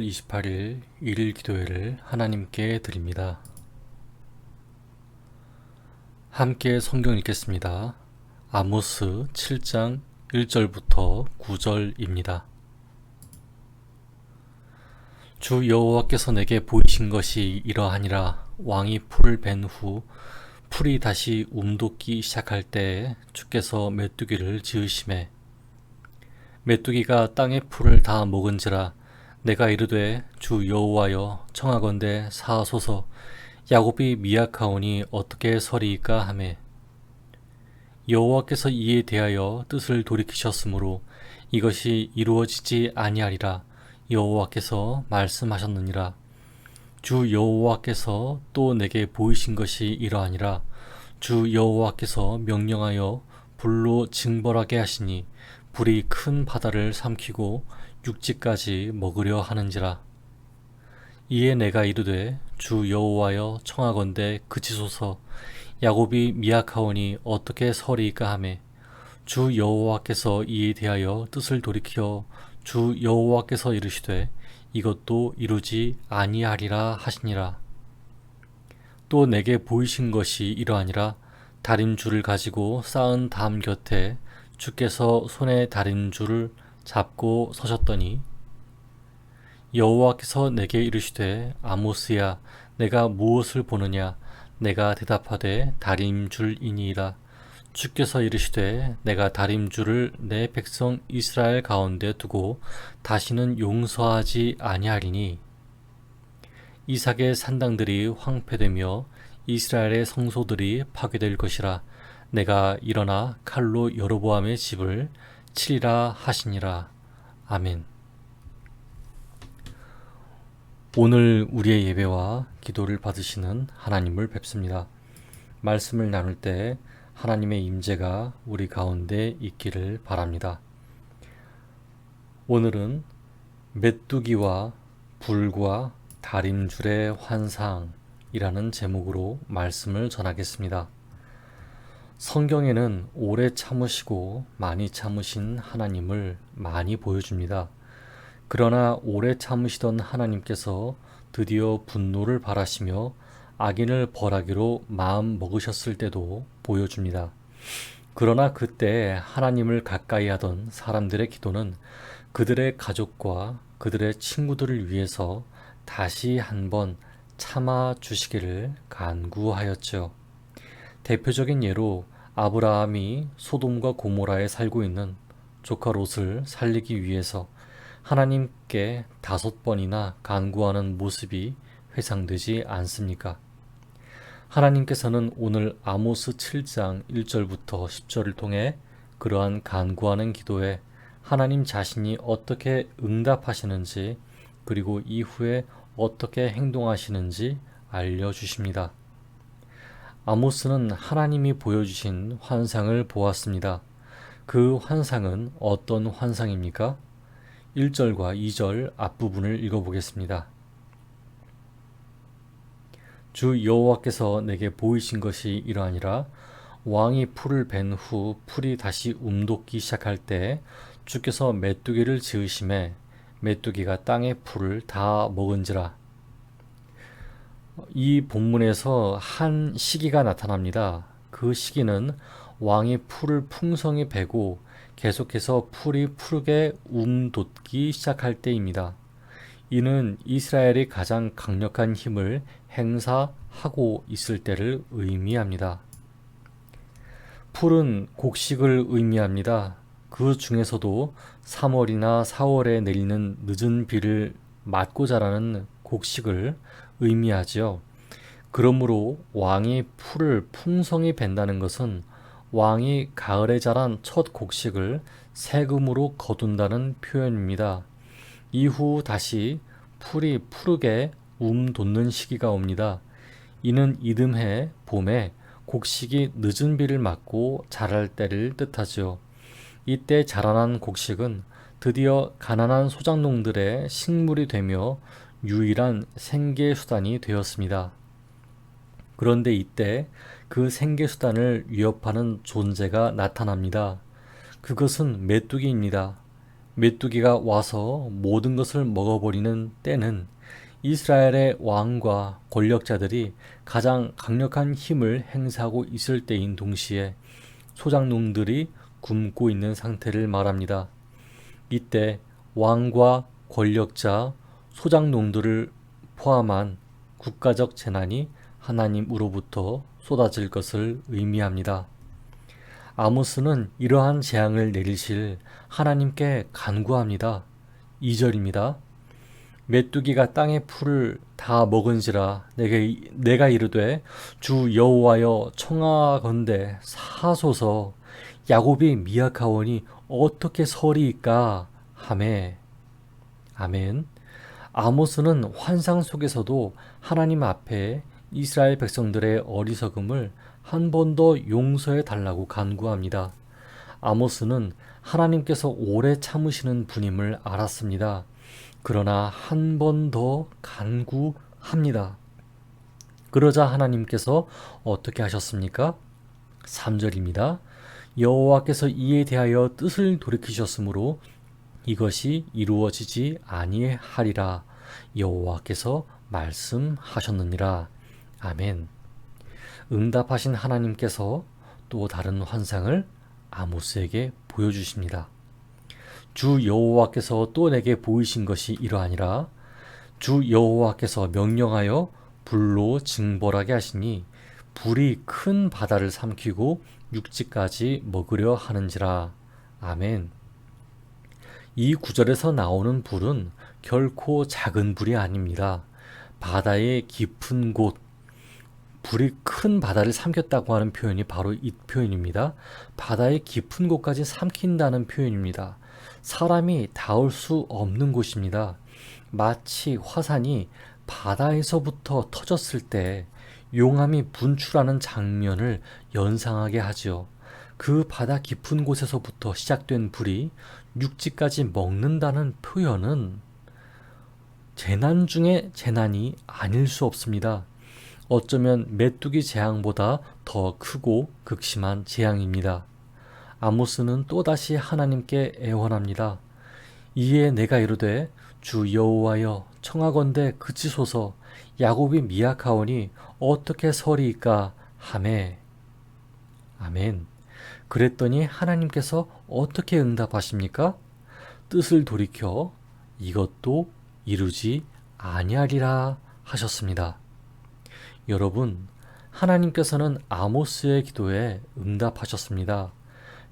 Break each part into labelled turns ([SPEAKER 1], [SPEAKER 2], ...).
[SPEAKER 1] 28일 일일 기도회를 하나님께 드립니다. 함께 성경 읽겠습니다. 아모스 7장 1절부터 9절입니다. 주 여호와께서 내게 보이신 것이 이러하니라. 왕이 풀을 벤 후 풀이 다시 움돋기 시작할 때에 주께서 메뚜기를 지으시매 메뚜기가 땅의 풀을 다 먹은지라. 내가 이르되 주 여호와여 청하건대 사하소서. 야곱이 미약하오니 어떻게 서리이까 하매 여호와께서 이에 대하여 뜻을 돌이키셨으므로 이것이 이루어지지 아니하리라. 여호와께서 말씀하셨느니라. 주 여호와께서 또 내게 보이신 것이 이러하니라. 주 여호와께서 명령하여 불로 징벌하게 하시니 불이 큰 바다를 삼키고 육지까지 먹으려 하는지라. 이에 내가 이르되 주 여호와여 청하건대 그치소서. 야곱이 미약하오니 어떻게 서리이까 하매 주 여호와께서 이에 대하여 뜻을 돌이켜 주 여호와께서 이르시되 이것도 이루지 아니하리라 하시니라. 또 내게 보이신 것이 이러하니라. 다림줄을 가지고 쌓은 담 곁에 주께서 손에 다림줄을 잡고 서셨더니 여호와께서 내게 이르시되 아모스야 내가 무엇을 보느냐. 내가 대답하되 다림줄이니이다. 주께서 이르시되 내가 다림줄을 내 백성 이스라엘 가운데 두고 다시는 용서하지 아니하리니 이삭의 산당들이 황폐되며 이스라엘의 성소들이 파괴될 것이라. 내가 일어나 칼로 여로보암의 집을 치리라 하시니라. 아멘. 오늘 우리의 예배와 기도를 받으시는 하나님을 뵙습니다. 말씀을 나눌 때 하나님의 임재가 우리 가운데 있기를 바랍니다. 오늘은 메뚜기와 불과 다림줄의 환상이라는 제목으로 말씀을 전하겠습니다. 성경에는 오래 참으시고 많이 참으신 하나님을 많이 보여줍니다. 그러나 오래 참으시던 하나님께서 드디어 분노를 발하시며 악인을 벌하기로 마음 먹으셨을 때도 보여줍니다. 그러나 그때 하나님을 가까이 하던 사람들의 기도는 그들의 가족과 그들의 친구들을 위해서 다시 한번 참아 주시기를 간구하였죠. 대표적인 예로 아브라함이 소돔과 고모라에 살고 있는 조카 롯을 살리기 위해서 하나님께 5번이나 간구하는 모습이 회상되지 않습니까? 하나님께서는 오늘 아모스 7장 1절부터 10절을 통해 그러한 간구하는 기도에 하나님 자신이 어떻게 응답하시는지 그리고 이후에 어떻게 행동하시는지 알려주십니다. 아모스는 하나님이 보여주신 환상을 보았습니다. 그 환상은 어떤 환상입니까? 1절과 2절 앞부분을 읽어보겠습니다. 주 여호와께서 내게 보이신 것이 이러하니라. 왕이 풀을 벤 후 풀이 다시 움돋기 시작할 때 주께서 메뚜기를 지으심에 메뚜기가 땅의 풀을 다 먹은지라. 이 본문에서 한 시기가 나타납니다. 그 시기는 왕이 풀을 풍성히 베고 계속해서 풀이 푸르게 움돋기 시작할 때입니다. 이는 이스라엘이 가장 강력한 힘을 행사하고 있을 때를 의미합니다. 풀은 곡식을 의미합니다. 그 중에서도 3월이나 4월에 내리는 늦은 비를 맞고 자라는 곡식을 의미하지요. 그러므로 왕이 풀을 풍성히 벤다는 것은 왕이 가을에 자란 첫 곡식을 세금으로 거둔다는 표현입니다. 이후 다시 풀이 푸르게 움돋는 시기가 옵니다. 이는 이듬해 봄에 곡식이 늦은 비를 맞고 자랄 때를 뜻하죠. 이때 자라난 곡식은 드디어 가난한 소작농들의 식물이 되며 유일한 생계수단이 되었습니다. 그런데 이때 그 생계수단을 위협하는 존재가 나타납니다. 그것은 메뚜기입니다. 메뚜기가 와서 모든 것을 먹어버리는 때는 이스라엘의 왕과 권력자들이 가장 강력한 힘을 행사하고 있을 때인 동시에 소작농들이 굶고 있는 상태를 말합니다. 이때 왕과 권력자, 소작농들을 포함한 국가적 재난이 하나님으로부터 쏟아질 것을 의미합니다. 아모스는 이러한 재앙을 내리실 하나님께 간구합니다. 2절입니다. 메뚜기가 땅의 풀을 다 먹은지라 내가 이르되 주 여호와여 청하건대 사소서 야곱이 미약하오니 어떻게 서리이까 하매. 아멘. 아모스는 환상 속에서도 하나님 앞에 이스라엘 백성들의 어리석음을 한 번 더 용서해 달라고 간구합니다. 아모스는 하나님께서 오래 참으시는 분임을 알았습니다. 그러나 한 번 더 간구합니다. 그러자 하나님께서 어떻게 하셨습니까? 3절입니다. 여호와께서 이에 대하여 뜻을 돌이키셨으므로 이것이 이루어지지 아니하리라 여호와께서 말씀하셨느니라. 아멘. 응답하신 하나님께서 또 다른 환상을 아모스에게 보여주십니다. 주 여호와께서 또 내게 보이신 것이 이러하니라. 주 여호와께서 명령하여 불로 징벌하게 하시니 불이 큰 바다를 삼키고 육지까지 먹으려 하는지라. 아멘. 이 구절에서 나오는 불은 결코 작은 불이 아닙니다. 바다의 깊은 곳, 불이 큰 바다를 삼켰다고 하는 표현이 바로 이 표현입니다. 바다의 깊은 곳까지 삼킨다는 표현입니다. 사람이 닿을 수 없는 곳입니다. 마치 화산이 바다에서부터 터졌을 때 용암이 분출하는 장면을 연상하게 하죠. 그 바다 깊은 곳에서부터 시작된 불이 육지까지 먹는다는 표현은 재난 중에 재난이 아닐 수 없습니다. 어쩌면 메뚜기 재앙보다 더 크고 극심한 재앙입니다. 아모스는 또다시 하나님께 애원합니다. 이에 내가 이르되 주 여호와여 청하건대 그치소서 야곱이 미약하오니 어떻게 서리이까 하매. 아멘. 그랬더니 하나님께서 어떻게 응답하십니까? 뜻을 돌이켜 이것도 이루지 아니하리라 하셨습니다. 여러분, 하나님께서는 아모스의 기도에 응답하셨습니다.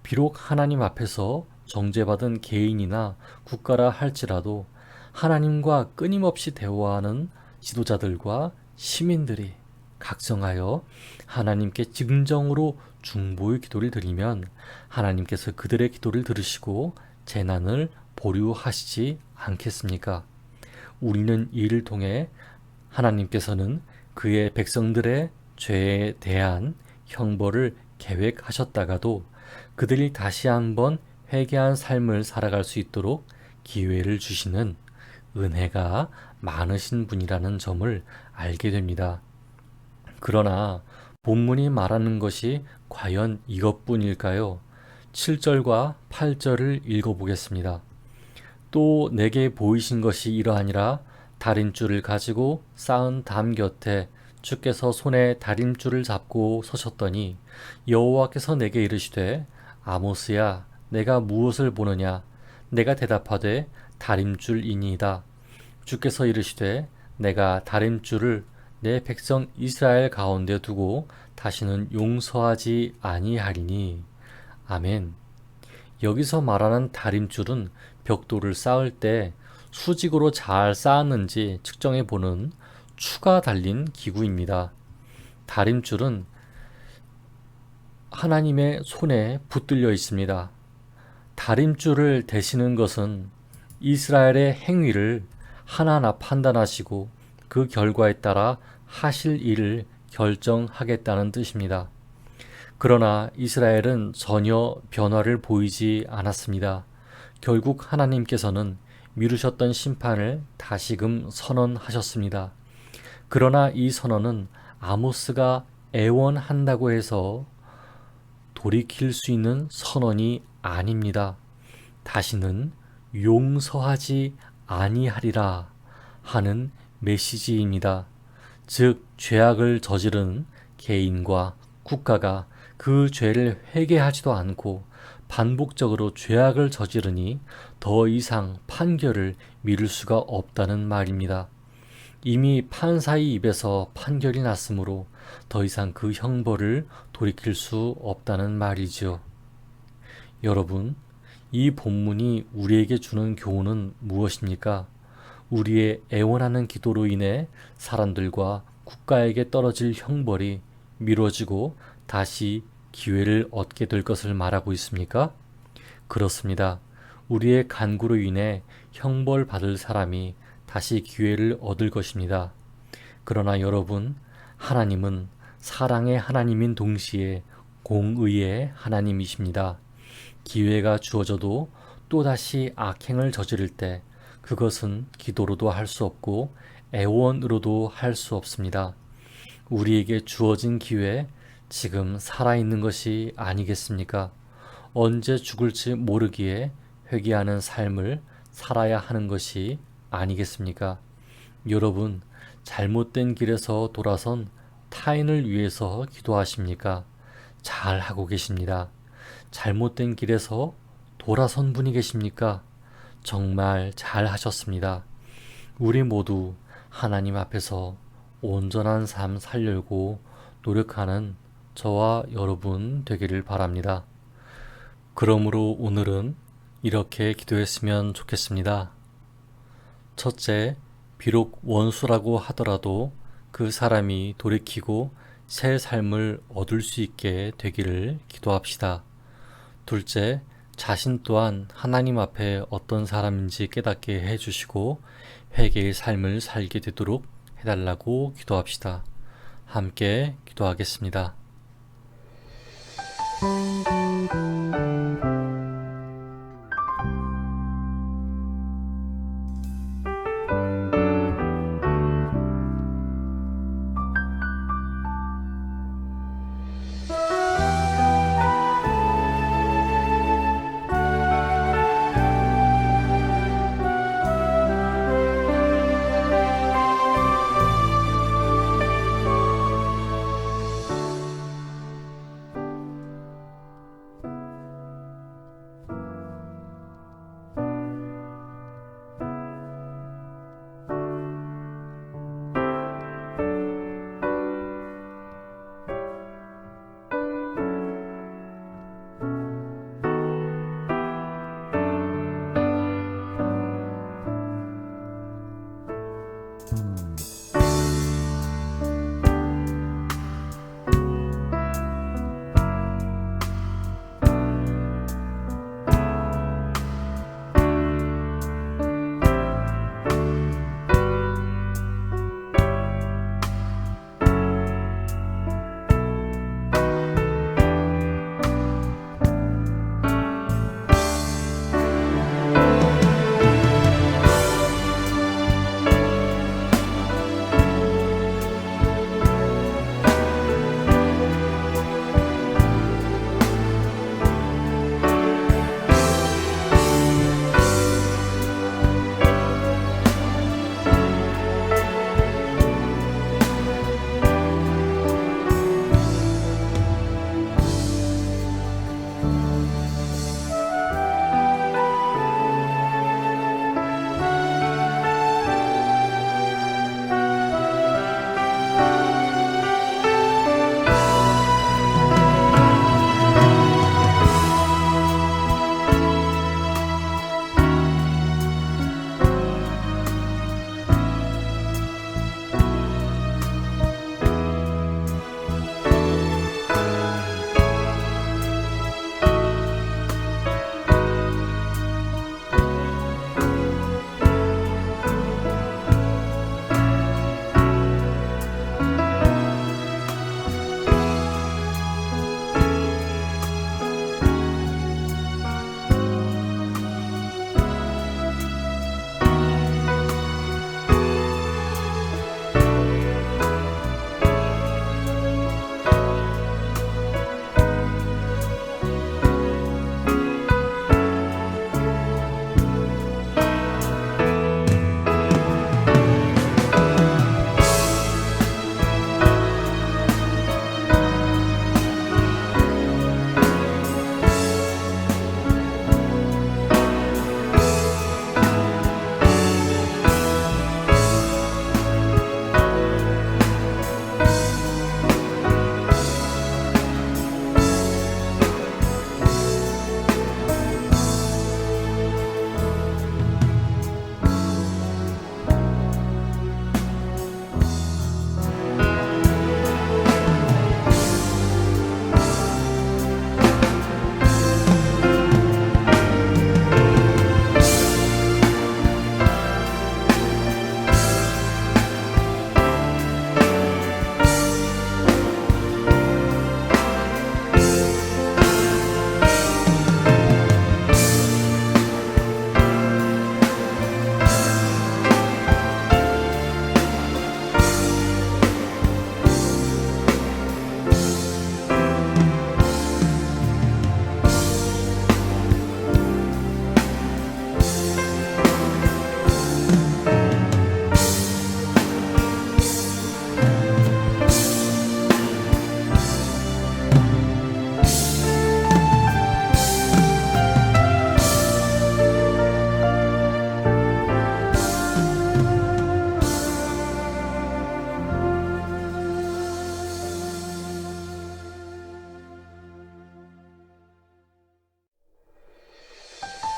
[SPEAKER 1] 비록 하나님 앞에서 정죄받은 개인이나 국가라 할지라도 하나님과 끊임없이 대화하는 지도자들과 시민들이 각성하여 하나님께 진정으로 중보의 기도를 드리면 하나님께서 그들의 기도를 들으시고 재난을 보류하시지 않겠습니까? 우리는 이를 통해 하나님께서는 그의 백성들의 죄에 대한 형벌을 계획하셨다가도 그들이 다시 한번 회개한 삶을 살아갈 수 있도록 기회를 주시는 은혜가 많으신 분이라는 점을 알게 됩니다. 그러나 본문이 말하는 것이 과연 이것뿐일까요? 7절과 8절을 읽어보겠습니다. 또 내게 보이신 것이 이러하니라. 다림줄을 가지고 쌓은 담 곁에 주께서 손에 다림줄을 잡고 서셨더니 여호와께서 내게 이르시되 아모스야 내가 무엇을 보느냐. 내가 대답하되 다림줄이니이다. 주께서 이르시되 내가 다림줄을 내 백성 이스라엘 가운데 두고 다시는 용서하지 아니하리니. 아멘. 여기서 말하는 다림줄은 벽돌을 쌓을 때 수직으로 잘 쌓았는지 측정해 보는 추가 달린 기구입니다. 다림줄은 하나님의 손에 붙들려 있습니다. 다림줄을 대시는 것은 이스라엘의 행위를 하나하나 판단하시고 그 결과에 따라 하실 일을 결정하겠다는 뜻입니다. 그러나 이스라엘은 전혀 변화를 보이지 않았습니다. 결국 하나님께서는 미루셨던 심판을 다시금 선언하셨습니다. 그러나 이 선언은 아모스가 애원한다고 해서 돌이킬 수 있는 선언이 아닙니다. 다시는 용서하지 아니하리라 하는 메시지입니다. 즉, 죄악을 저지른 개인과 국가가 그 죄를 회개하지도 않고 반복적으로 죄악을 저지르니 더 이상 판결을 미룰 수가 없다는 말입니다. 이미 판사의 입에서 판결이 났으므로 더 이상 그 형벌을 돌이킬 수 없다는 말이지요. 여러분, 이 본문이 우리에게 주는 교훈은 무엇입니까? 우리의 애원하는 기도로 인해 사람들과 국가에게 떨어질 형벌이 미뤄지고 다시 기회를 얻게 될 것을 말하고 있습니까? 그렇습니다. 우리의 간구로 인해 형벌 받을 사람이 다시 기회를 얻을 것입니다. 그러나 여러분, 하나님은 사랑의 하나님인 동시에 공의의 하나님이십니다. 기회가 주어져도 또다시 악행을 저지를 때 그것은 기도로도 할 수 없고 애원으로도 할 수 없습니다. 우리에게 주어진 기회, 지금 살아있는 것이 아니겠습니까? 언제 죽을지 모르기에 회개하는 삶을 살아야 하는 것이 아니겠습니까? 여러분, 잘못된 길에서 돌아선 타인을 위해서 기도하십니까? 잘 하고 계십니다. 잘못된 길에서 돌아선 분이 계십니까? 정말 잘 하셨습니다. 우리 모두 하나님 앞에서 온전한 삶 살려고 노력하는 저와 여러분 되기를 바랍니다. 그러므로 오늘은 이렇게 기도했으면 좋겠습니다. 첫째, 비록 원수라고 하더라도 그 사람이 돌이키고 새 삶을 얻을 수 있게 되기를 기도합시다. 둘째, 자신 또한 하나님 앞에 어떤 사람인지 깨닫게 해주시고 회개의 삶을 살게 되도록 해달라고 기도합시다. 함께 기도하겠습니다.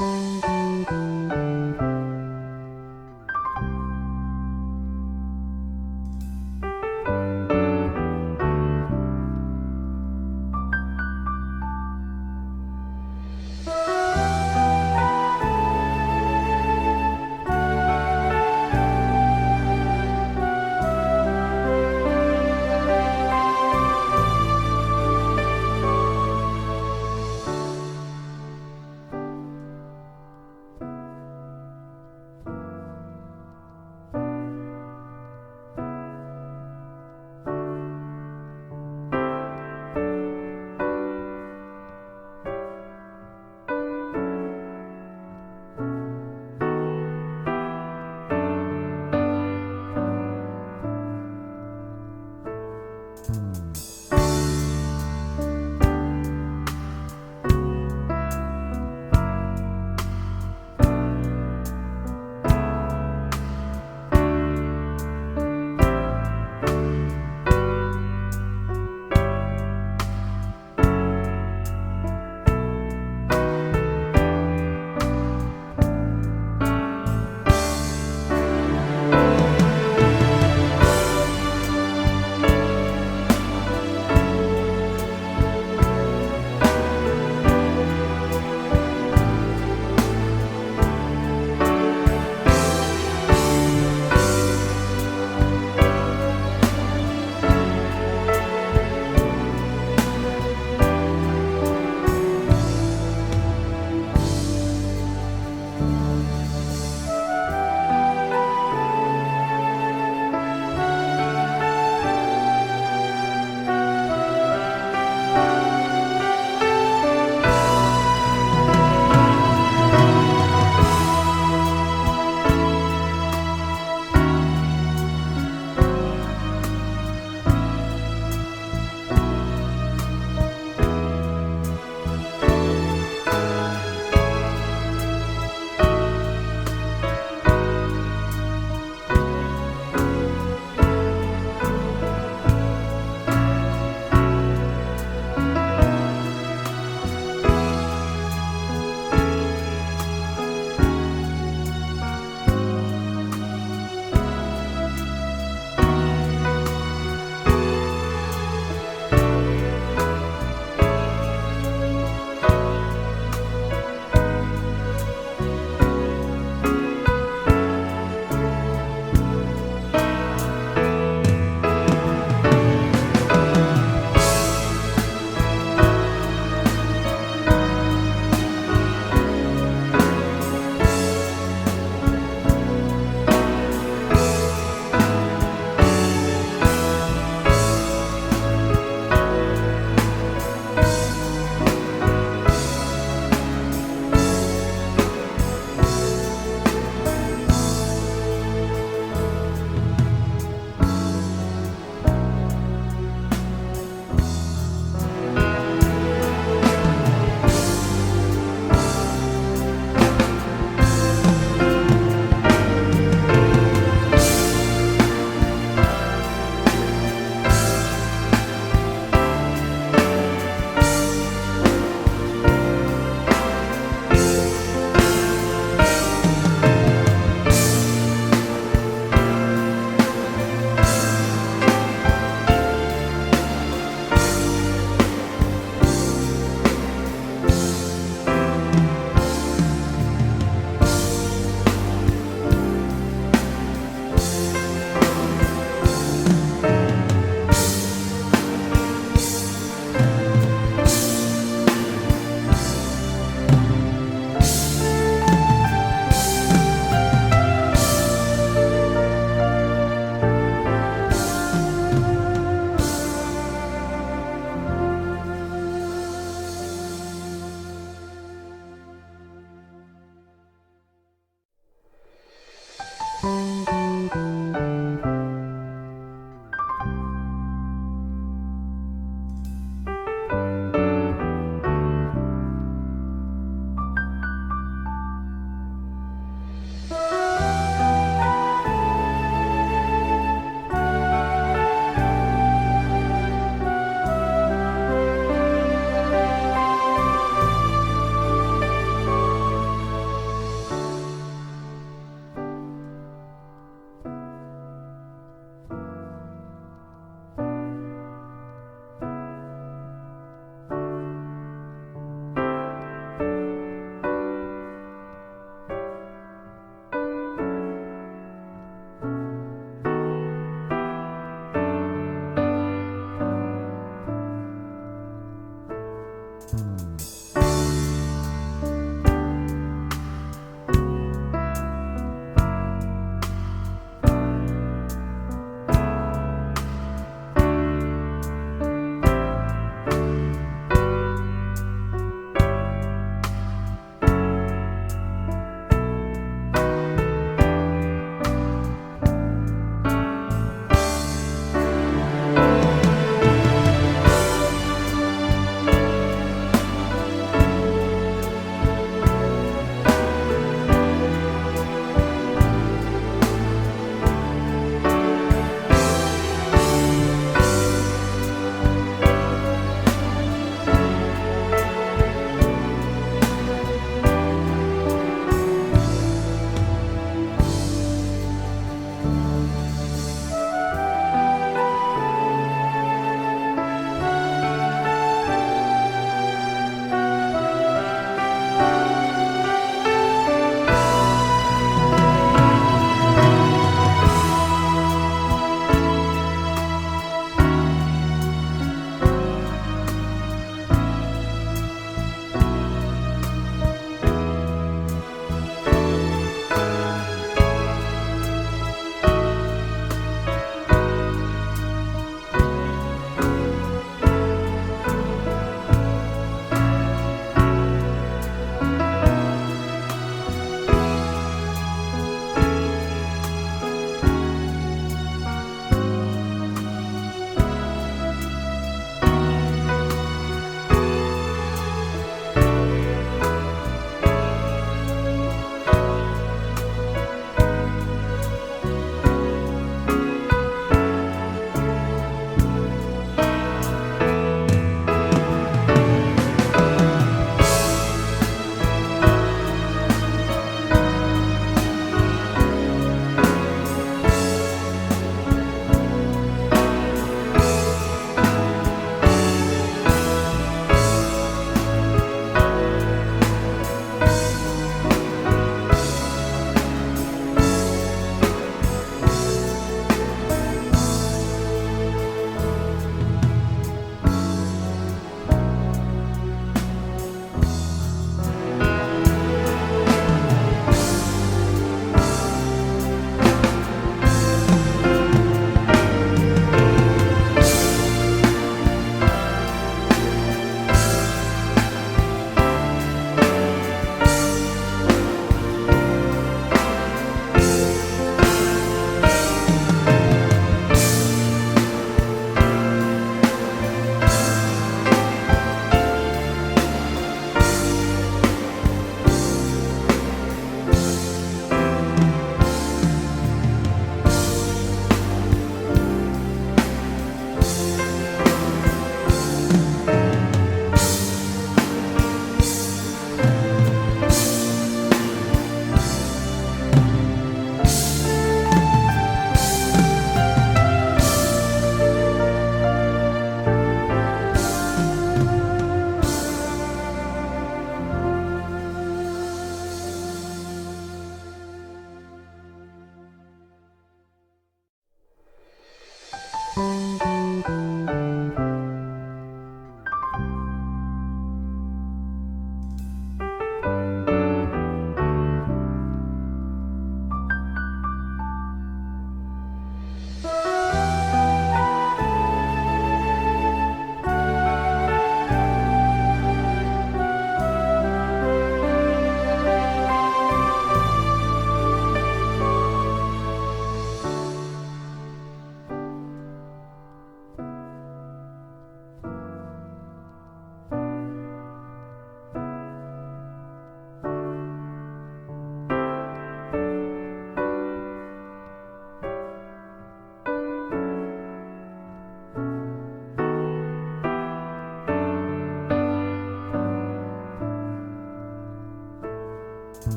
[SPEAKER 2] you.